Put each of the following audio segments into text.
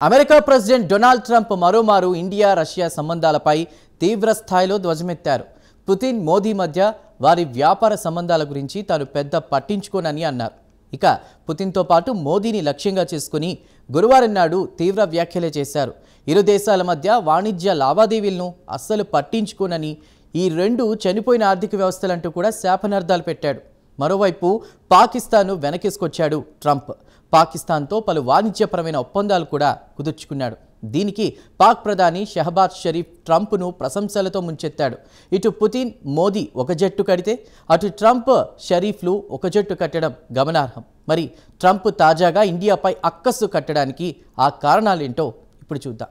America president Donald Trump మరోమారు India Russia సంబంధాలపై తీవ్ర స్థాయిలో ధ్వజమెత్తారు. పుతిన్ మోదీ మధ్య వారి వ్యాపార సంబంధాల గురించి తాను పెద్ద పట్టించుకోనని అన్నారు. ఇక పుతిన్తో పాటు మోదీని లక్ష్యంగా చేసుకుని గురువారం నాడు తీవ్ర వ్యాఖ్యలే చేశారు. ఇరు దేశాల మధ్య వాణిజ్య లావాదేవీలను అస్సలు పట్టించుకోనని, ఈ రెండు చనిపోయిన ఆర్థిక వ్యవస్థలంటూ కూడా శాపనార్థాలు పెట్టాడు. మరోవైపు పాకిస్తాన్ను వెనకేసుకొచ్చాడు ట్రంప్. పాకిస్తాన్తో పలు వాణిజ్యపరమైన ఒప్పందాలు కూడా కుదుర్చుకున్నాడు. దీనికి పాక్ ప్రధాని షహబాజ్ షరీఫ్ ట్రంప్ను ప్రశంసలతో ముంచెత్తాడు. ఇటు పుతిన్ మోదీ ఒక జట్టు కడితే అటు ట్రంప్ షరీఫ్లు ఒక జట్టు కట్టడం గమనార్హం. మరి ట్రంప్ తాజాగా ఇండియాపై అక్కస్సు కట్టడానికి ఆ కారణాలేంటో ఇప్పుడు చూద్దాం.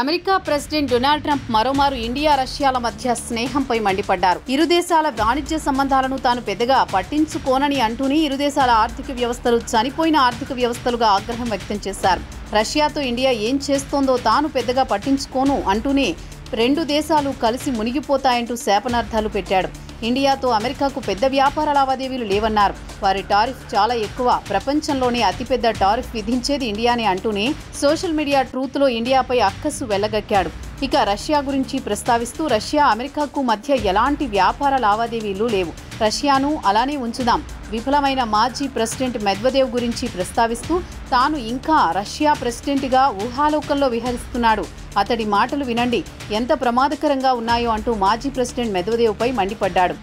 అమెరికా ప్రెసిడెంట్ డొనాల్డ్ ట్రంప్ మరోమారు ఇండియా రష్యాల మధ్య స్నేహంపై మండిపడ్డారు. ఇరు దేశాల వాణిజ్య సంబంధాలను తాను పెద్దగా పట్టించుకోనని అంటూనే ఇరు దేశాల ఆర్థిక వ్యవస్థలు చనిపోయిన ఆర్థిక వ్యవస్థలుగా ఆగ్రహం వ్యక్తం చేశారు. రష్యాతో ఇండియా ఏం చేస్తోందో తాను పెద్దగా పట్టించుకోను అంటూనే రెండు దేశాలు కలిసి మునిగిపోతాయంటూ శాపనార్థాలు పెట్టాడు. ఇండియాతో అమెరికాకు పెద్ద వ్యాపార లావాదేవీలు లేవన్నారు. వారి టారిఫ్ చాలా ఎక్కువ, ప్రపంచంలోనే అతిపెద్ద టారిఫ్ విధించేది ఇండియానే అంటూనే సోషల్ మీడియా ట్రూత్లో ఇండియాపై అక్కసు వెళ్లగక్కాడు. ఇక రష్యా గురించి ప్రస్తావిస్తూ రష్యా అమెరికాకు మధ్య ఎలాంటి వ్యాపార లావాదేవీలు లేవు, రష్యాను అలానే ఉంచుదాం. విఫలమైన మాజీ ప్రెసిడెంట్ మెద్వదేవ్ గురించి ప్రస్తావిస్తూ తాను ఇంకా రష్యా ప్రెసిడెంట్గా ఊహాలోకంలో విహరిస్తున్నాడు, అతడి మాటలు వినండి ఎంత ప్రమాదకరంగా ఉన్నాయో అంటూ మాజీ ప్రెసిడెంట్ మెద్వదేవ్పై మండిపడ్డాడు.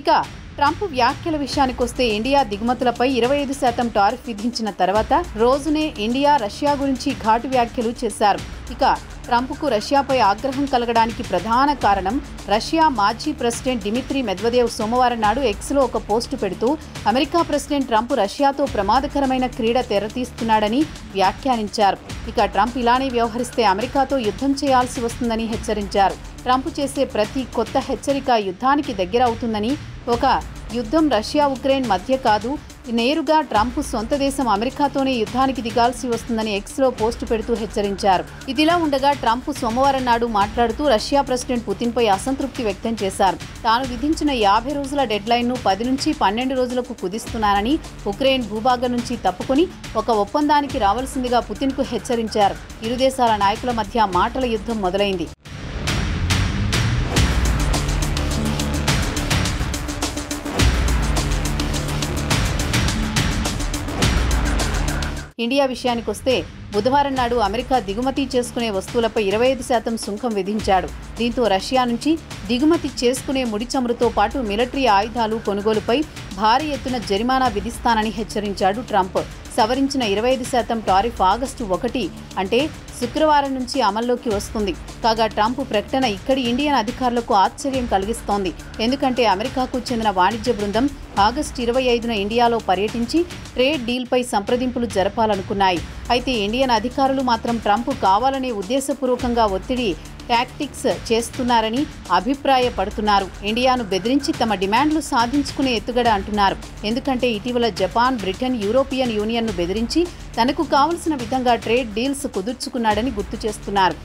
ఇక ట్రంప్ వ్యాఖ్యల విషయానికొస్తే ఇండియా దిగుమతులపై 25% టారిఫ్ విధించిన తర్వాత రోజునే ఇండియా రష్యా గురించి ఘాటు వ్యాఖ్యలు చేశారు. ఇక ట్రంప్కు రష్యాపై ఆగ్రహం కలగడానికి ప్రధాన కారణం రష్యా మాజీ ప్రెసిడెంట్ డిమిత్రీ మెద్వదేవ్ సోమవారం నాడు ఎక్స్లో ఒక పోస్టు పెడుతూ అమెరికా ప్రెసిడెంట్ ట్రంప్ రష్యాతో ప్రమాదకరమైన క్రీడ తెరతీస్తున్నాడని వ్యాఖ్యానించారు. ఇక ట్రంప్ ఇలానే వ్యవహరిస్తే అమెరికాతో యుద్ధం చేయాల్సి వస్తుందని హెచ్చరించారు. ట్రంప్ చేసే ప్రతి కొత్త హెచ్చరిక యుద్ధానికి దగ్గర అవుతుందని, ఒక యుద్ధం రష్యా ఉక్రెయిన్ మధ్య కాదు, నేరుగా ట్రంప్ సొంత దేశం అమెరికాతోనే యుద్ధానికి దిగాల్సి వస్తుందని ఎక్స్లో పోస్టు పెడుతూ హెచ్చరించారు. ఇదిలా ఉండగా ట్రంప్ సోమవారం నాడు మాట్లాడుతూ రష్యా ప్రెసిడెంట్ పుతిన్పై అసంతృప్తి వ్యక్తం చేశారు. తాను విధించిన 50 రోజుల డెడ్లైన్ను 10 నుంచి 12 రోజులకు కుదిస్తున్నానని, ఉక్రెయిన్ భూభాగం నుంచి తప్పుకొని ఒక ఒప్పందానికి రావాల్సిందిగా పుతిన్కు హెచ్చరించారు. ఇరు దేశాల నాయకుల మధ్య మాటల యుద్ధం మొదలైంది. ఇండియా విషయానికొస్తే బుధవారం నాడు అమెరికా దిగుమతి చేసుకునే వస్తువులపై 25% సుంకం విధించాడు. దీంతో రష్యా నుంచి దిగుమతి చేసుకునే ముడి చమురుతో పాటు మిలిటరీ ఆయుధాలు కొనుగోలుపై భారీ ఎత్తున జరిమానా విధిస్తానని హెచ్చరించాడు ట్రంప్. సవరించిన 25% టారిఫ్ ఆగస్టు 1 అంటే శుక్రవారం నుంచి అమల్లోకి వస్తుంది. కాగా ట్రంప్ ప్రకటన ఇక్కడి ఇండియన్ అధికారులకు ఆశ్చర్యం కలిగిస్తోంది. ఎందుకంటే అమెరికాకు చెందిన వాణిజ్య బృందం ఆగస్టు 25న ఇండియాలో పర్యటించి ట్రేడ్ డీల్పై సంప్రదింపులు జరపాలనుకున్నాయి. అయితే ఇండియన్ అధికారులు మాత్రం ట్రంప్ కావాలనే ఉద్దేశపూర్వకంగా ఒత్తిడి టాక్టిక్స్ చేస్తున్నారని అభిప్రాయపడుతున్నారు. ఇండియాను బెదిరించి తమ డిమాండ్లు సాధించుకునే ఎత్తుగడ అంటున్నారు. ఎందుకంటే ఇటీవల జపాన్, బ్రిటన్, యూరోపియన్ యూనియన్ను బెదిరించి తనకు కావలసిన విధంగా ట్రేడ్ డీల్స్ కుదుర్చుకున్నాడని గుర్తు చేస్తున్నారు.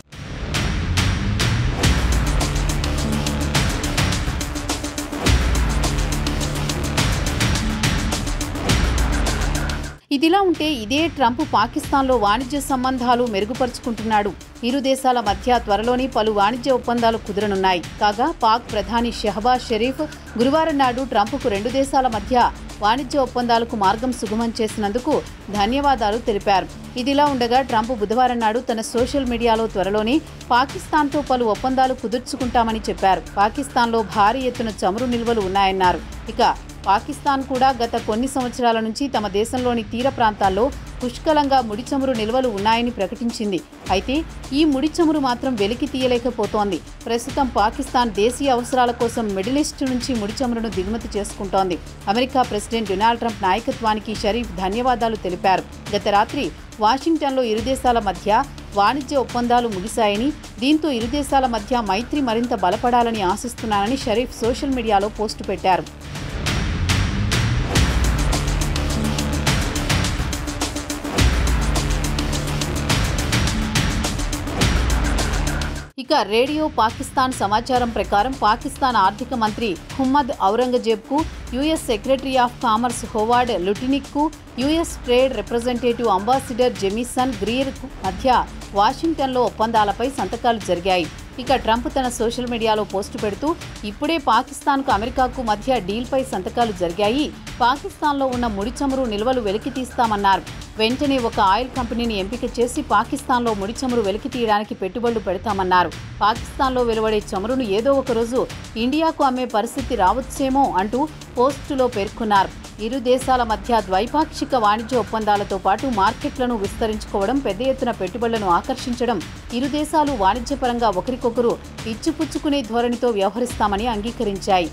ఇదిలా ఉంటే ఇదే ట్రంప్ పాకిస్తాన్లో వాణిజ్య సంబంధాలు మెరుగుపరుచుకుంటున్నాడు. ఇరు దేశాల మధ్య త్వరలోనే పలు వాణిజ్య ఒప్పందాలు కుదరనున్నాయి. కాగా పాక్ ప్రధాని షహబాజ్ షరీఫ్ గురువారం నాడు ట్రంప్కు రెండు దేశాల మధ్య వాణిజ్య ఒప్పందాలకు మార్గం సుగమం చేసినందుకు ధన్యవాదాలు తెలిపారు. ఇదిలా ఉండగా ట్రంప్ బుధవారం నాడు తన సోషల్ మీడియాలో త్వరలోనే పాకిస్తాన్తో పలు ఒప్పందాలు కుదుర్చుకుంటామని చెప్పారు. పాకిస్తాన్లో భారీ ఎత్తున చమురు నిల్వలు ఉన్నాయన్నారు. ఇక పాకిస్తాన్ కూడా గత కొన్ని సంవత్సరాల నుంచి తమ దేశంలోని తీర ప్రాంతాల్లో పుష్కలంగా ముడి చమురు నిల్వలు ఉన్నాయని ప్రకటించింది. అయితే ఈ ముడి చమురు మాత్రం వెలికి తీయలేకపోతోంది. ప్రస్తుతం పాకిస్తాన్ దేశీయ అవసరాల కోసం మిడిల్ ఈస్ట్ నుంచి ముడి చమురును దిగుమతి చేసుకుంటోంది. అమెరికా ప్రెసిడెంట్ డొనాల్డ్ ట్రంప్ నాయకత్వానికి షరీఫ్ ధన్యవాదాలు తెలిపారు. గత రాత్రి వాషింగ్టన్లో ఇరు దేశాల మధ్య వాణిజ్య ఒప్పందాలు ముగిశాయని, దీంతో ఇరు దేశాల మధ్య మైత్రి మరింత బలపడాలని ఆశిస్తున్నానని షరీఫ్ సోషల్ మీడియాలో పోస్టు పెట్టారు. ఇక రేడియో పాకిస్తాన్ సమాచారం ప్రకారం పాకిస్తాన్ ఆర్థిక మంత్రి హుమ్మద్ ఔరంగజేబ్కు US secretary of commerce Howard లుటినిక్కు US trade representative ambassador Jamieson గ్రీర్కు మధ్య వాషింగ్టన్లో ఒప్పందాలపై సంతకాలు జరిగాయి. ఇక ట్రంప్ తన సోషల్ మీడియాలో పోస్టు పెడుతూ ఇప్పుడే పాకిస్తాన్కు అమెరికాకు మధ్య డీల్పై సంతకాలు జరిగాయి, పాకిస్తాన్లో ఉన్న ముడి చమురు నిల్వలు వెలికి తీస్తామన్నారు. వెంటనే ఒక ఆయిల్ కంపెనీని ఎంపిక చేసి పాకిస్తాన్లో ముడి చమురు వెలికి తీయడానికి పెట్టుబడులు పెడతామన్నారు. పాకిస్తాన్లో వెలువడే చమురును ఏదో ఒక రోజు ఇండియాకు అమ్మే పరిస్థితి రావచ్చేమో అంటూ పోస్టులో పేర్కొన్నారు. ఇరు దేశాల మధ్య ద్వైపాక్షిక వాణిజ్య ఒప్పందాలతో పాటు మార్కెట్లను విస్తరించుకోవడం, పెద్ద ఎత్తున పెట్టుబడులను ఆకర్షించడం, ఇరు దేశాలు వాణిజ్యపరంగా ఒకరికొకరు ఇచ్చిపుచ్చుకునే ధోరణితో వ్యవహరిస్తామని అంగీకరించాయి.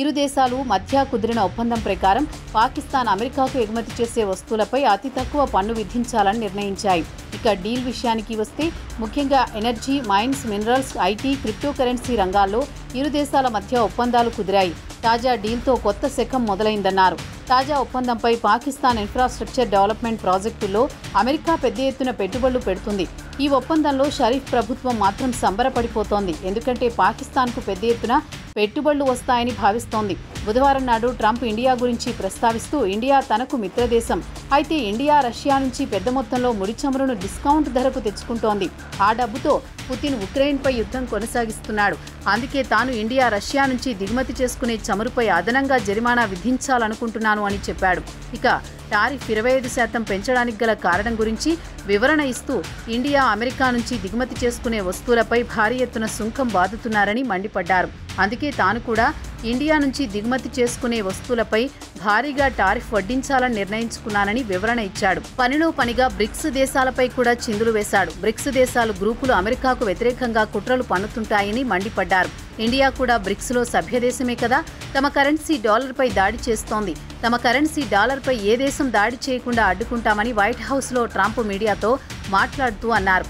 ఇరు దేశాలు మధ్య కుదిరిన ఒప్పందం ప్రకారం పాకిస్తాన్ అమెరికాకు ఎగుమతి చేసే వస్తువులపై అతి తక్కువ పన్ను విధించాలని నిర్ణయించాయి. ఇక డీల్ విషయానికి వస్తే ముఖ్యంగా energy, mines, minerals, IT, cryptocurrency రంగాల్లో ఇరు దేశాల మధ్య ఒప్పందాలు కుదిరాయి. తాజా డీల్తో కొత్త శకం మొదలైందన్నారు. తాజా ఒప్పందంపై పాకిస్తాన్ ఇన్ఫ్రాస్ట్రక్చర్ డెవలప్మెంట్ ప్రాజెక్టుల్లో అమెరికా పెద్ద ఎత్తున పెట్టుబడులు పెడుతుంది. ఈ ఒప్పందంలో షరీఫ్ ప్రభుత్వం మాత్రం సంబరపడిపోతోంది. ఎందుకంటే పాకిస్తాన్కు పెద్ద ఎత్తున పెట్టుబడులు వస్తాయని భావిస్తోంది. బుధవారం నాడు ట్రంప్ ఇండియా గురించి ప్రస్తావిస్తూ ఇండియా తనకు మిత్రదేశం, అయితే ఇండియా రష్యా నుంచి పెద్ద మొత్తంలో ముడి చమురును డిస్కౌంట్ ధరకు తెచ్చుకుంటోంది. ఆ డబ్బుతో పుతిన్ ఉక్రెయిన్పై యుద్ధం కొనసాగిస్తున్నాడు. అందుకే తాను ఇండియా రష్యా నుంచి దిగుమతి చేసుకునే చమురుపై అదనంగా జరిమానా విధించాలనుకుంటున్నాను అని చెప్పాడు. ఇక టారిఫ్ 25% పెంచడానికి గల కారణం గురించి వివరణ ఇస్తూ ఇండియా అమెరికా నుంచి దిగుమతి చేసుకునే వస్తువులపై భారీ ఎత్తున సుంకం బాదుతున్నారని మండిపడ్డారు. అందుకే తాను కూడా ఇండియా నుంచి దిగుమతి చేసుకునే వస్తువులపై భారీగా టారిఫ్ వడ్డించాలని నిర్ణయించుకున్నానని వివరణ ఇచ్చాడు. పనిలో పనిగా బ్రిక్స్ దేశాలపై కూడా చిందులు వేశాడు. బ్రిక్స్ దేశాలు గ్రూపులు అమెరికాకు వ్యతిరేకంగా కుట్రలు పన్నుతుంటాయని మండిపడ్డారు. ఇండియా కూడా బ్రిక్స్లో సభ్యదేశమే కదా, తమ కరెన్సీ డాలర్పై దాడి చేస్తోంది. తమ కరెన్సీ డాలర్పై ఏ దేశం దాడి చేయకుండా అడ్డుకుంటామని వైట్ హౌస్లో ట్రంప్ మీడియాతో మాట్లాడుతూ అన్నారు.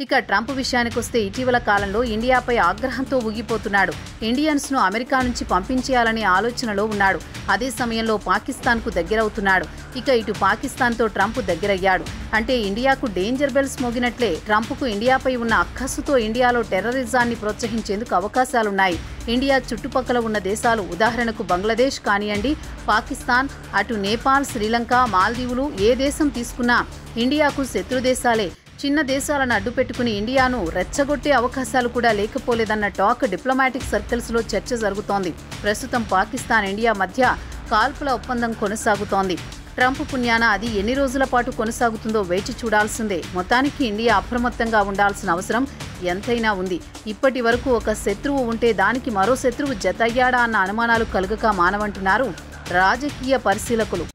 ఇక ట్రంప్ విషయానికొస్తే ఇటీవల కాలంలో ఇండియాపై ఆగ్రహంతో ఊగిపోతున్నాడు. ఇండియన్స్ను అమెరికా నుంచి పంపించేయాలనే ఆలోచనలో ఉన్నాడు. అదే సమయంలో పాకిస్తాన్కు దగ్గరవుతున్నాడు. ఇక ఇటు పాకిస్తాన్తో ట్రంప్ దగ్గరయ్యాడు అంటే ఇండియాకు డేంజర్ బెల్స్ మోగినట్లే. ట్రంప్కు ఇండియాపై ఉన్న అక్కసుతో ఇండియాలో టెర్రరిజాన్ని ప్రోత్సహించేందుకు అవకాశాలున్నాయి. ఇండియా చుట్టుపక్కల ఉన్న దేశాలు, ఉదాహరణకు బంగ్లాదేశ్ కానియండి, పాకిస్తాన్, అటు నేపాల్, శ్రీలంక, మాల్దీవులు ఏ దేశం తీసుకున్నా ఇండియాకు శత్రుదేశాలే. చిన్న దేశాలను అడ్డుపెట్టుకుని ఇండియాను రెచ్చగొట్టే అవకాశాలు కూడా లేకపోలేదన్న టాక్ డిప్లొమాటిక్ సర్కిల్స్లో చర్చ జరుగుతోంది. ప్రస్తుతం పాకిస్తాన్, ఇండియా మధ్య కాల్పుల ఒప్పందం కొనసాగుతోంది. ట్రంప్ పుణ్యాన అది ఎన్ని రోజుల పాటు కొనసాగుతుందో వేచి చూడాల్సిందే. మొత్తానికి ఇండియా అప్రమత్తంగా ఉండాల్సిన అవసరం ఎంతైనా ఉంది. ఇప్పటి వరకు ఒక శత్రువు ఉంటే దానికి మరో శత్రువు జతయ్యాడా అన్న అనుమానాలు కలుగక మానవంటున్నారు రాజకీయ పరిశీలకులు.